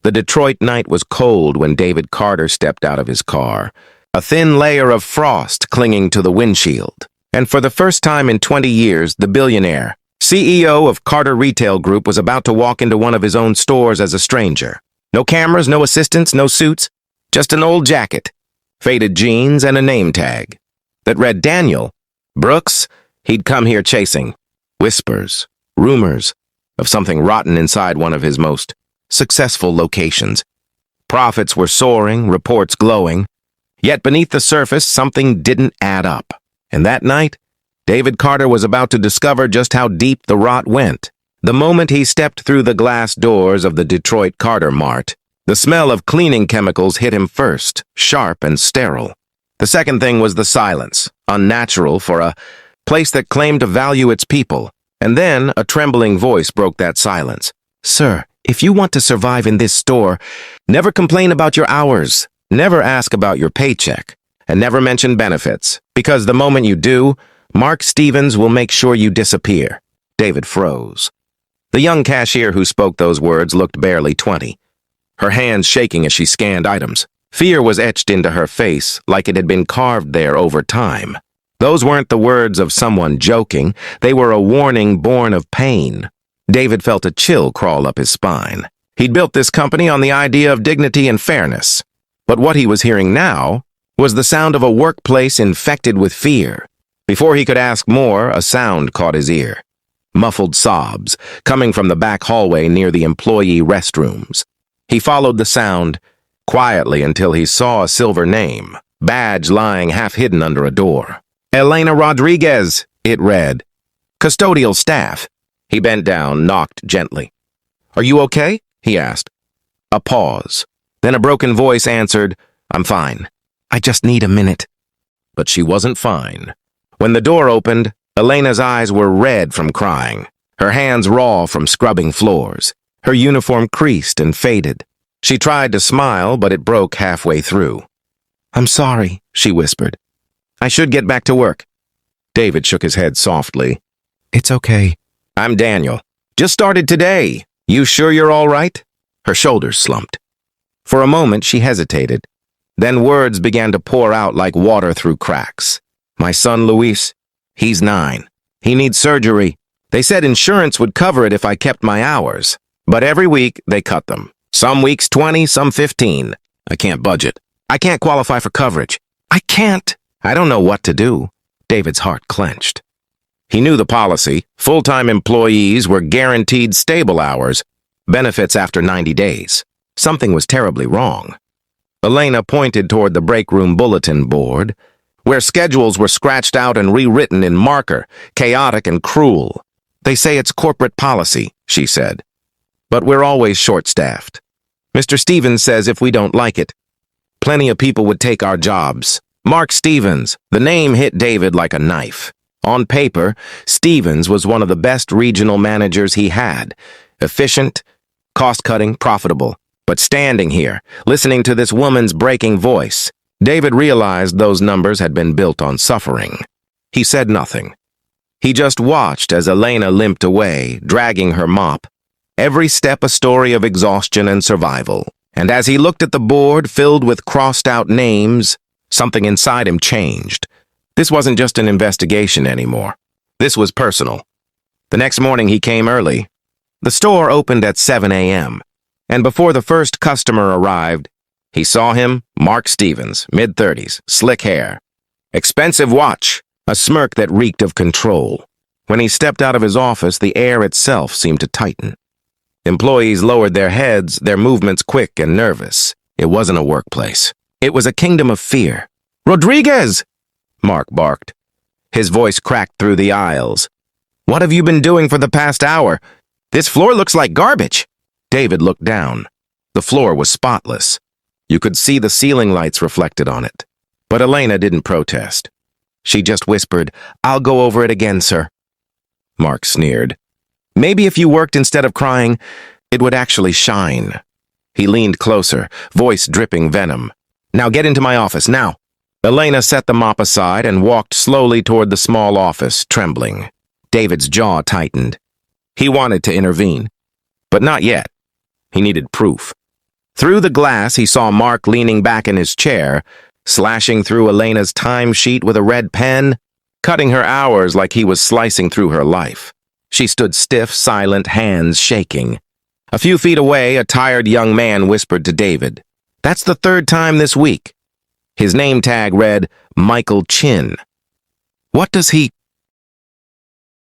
The Detroit night was cold when David Carter stepped out of his car, a thin layer of frost clinging to the windshield. And for the first time in 20 years, the billionaire, CEO of Carter Retail Group, was about to walk into one of his own stores as a stranger. No cameras, no assistants, no suits, just an old jacket, faded jeans, and a name tag that read Daniel Brooks. He'd come here chasing whispers, rumors of something rotten inside one of his most successful locations. Profits were soaring, reports glowing, yet beneath the surface, something didn't add up. And that night, David Carter was about to discover just how deep the rot went. The moment he stepped through the glass doors of the Detroit Carter Mart, the smell of cleaning chemicals hit him first, sharp and sterile. The second thing was the silence, unnatural for a place that claimed to value its people. And then a trembling voice broke that silence. "Sir, if you want to survive in this store, never complain about your hours, never ask about your paycheck, and never mention benefits, because the moment you do, Mark Stevens will make sure you disappear." David froze. The young cashier who spoke those words looked barely 20, her hands shaking as she scanned items. Fear was etched into her face like it had been carved there over time. Those weren't the words of someone joking. They were a warning born of pain. David felt a chill crawl up his spine. He'd built this company on the idea of dignity and fairness. But what he was hearing now was the sound of a workplace infected with fear. Before he could ask more, a sound caught his ear. Muffled sobs, coming from the back hallway near the employee restrooms. He followed the sound quietly until he saw a silver name, badge lying half-hidden under a door. "Elena Rodriguez," it read. "Custodial staff." He bent down, knocked gently. "Are you okay?" he asked. A pause. Then a broken voice answered, "I'm fine. I just need a minute." But she wasn't fine. When the door opened, Elena's eyes were red from crying, her hands raw from scrubbing floors, her uniform creased and faded. She tried to smile, but it broke halfway through. "I'm sorry," she whispered. "I should get back to work." David shook his head softly. "It's okay. I'm Daniel. Just started today. You sure you're all right?" Her shoulders slumped. For a moment, she hesitated. Then words began to pour out like water through cracks. "My son, Luis, he's 9. He needs surgery. They said insurance would cover it if I kept my hours. But every week, they cut them. Some weeks 20, some 15. I can't budget. I can't qualify for coverage. I can't. I don't know what to do." David's heart clenched. He knew the policy. Full-time employees were guaranteed stable hours, benefits after 90 days. Something was terribly wrong. Elena pointed toward the break room bulletin board, where schedules were scratched out and rewritten in marker, chaotic and cruel. "They say it's corporate policy," she said. "But we're always short-staffed. Mr. Stevens says if we don't like it, plenty of people would take our jobs." Mark Stevens. The name hit David like a knife. On paper, Stevens was one of the best regional managers he had. Efficient, cost-cutting, profitable. But standing here, listening to this woman's breaking voice, David realized those numbers had been built on suffering. He said nothing. He just watched as Elena limped away, dragging her mop. Every step a story of exhaustion and survival. And as he looked at the board filled with crossed-out names, something inside him changed. This wasn't just an investigation anymore. This was personal. The next morning he came early. The store opened at 7 a.m., and before the first customer arrived, he saw him, Mark Stevens, mid-30s, slick hair. Expensive watch, a smirk that reeked of control. When he stepped out of his office, the air itself seemed to tighten. Employees lowered their heads, their movements quick and nervous. It wasn't a workplace. It was a kingdom of fear. "Rodriguez!" Mark barked. His voice cracked through the aisles. "What have you been doing for the past hour? This floor looks like garbage." David looked down. The floor was spotless. You could see the ceiling lights reflected on it. But Elena didn't protest. She just whispered, "I'll go over it again, sir." Mark sneered. "Maybe if you worked instead of crying, it would actually shine." He leaned closer, voice dripping venom. "Now get into my office, now." Elena set the mop aside and walked slowly toward the small office, trembling. David's jaw tightened. He wanted to intervene, but not yet. He needed proof. Through the glass, he saw Mark leaning back in his chair, slashing through Elena's timesheet with a red pen, cutting her hours like he was slicing through her life. She stood stiff, silent, hands shaking. A few feet away, a tired young man whispered to David, "That's the third time this week." His name tag read, Michael Chin. "What does he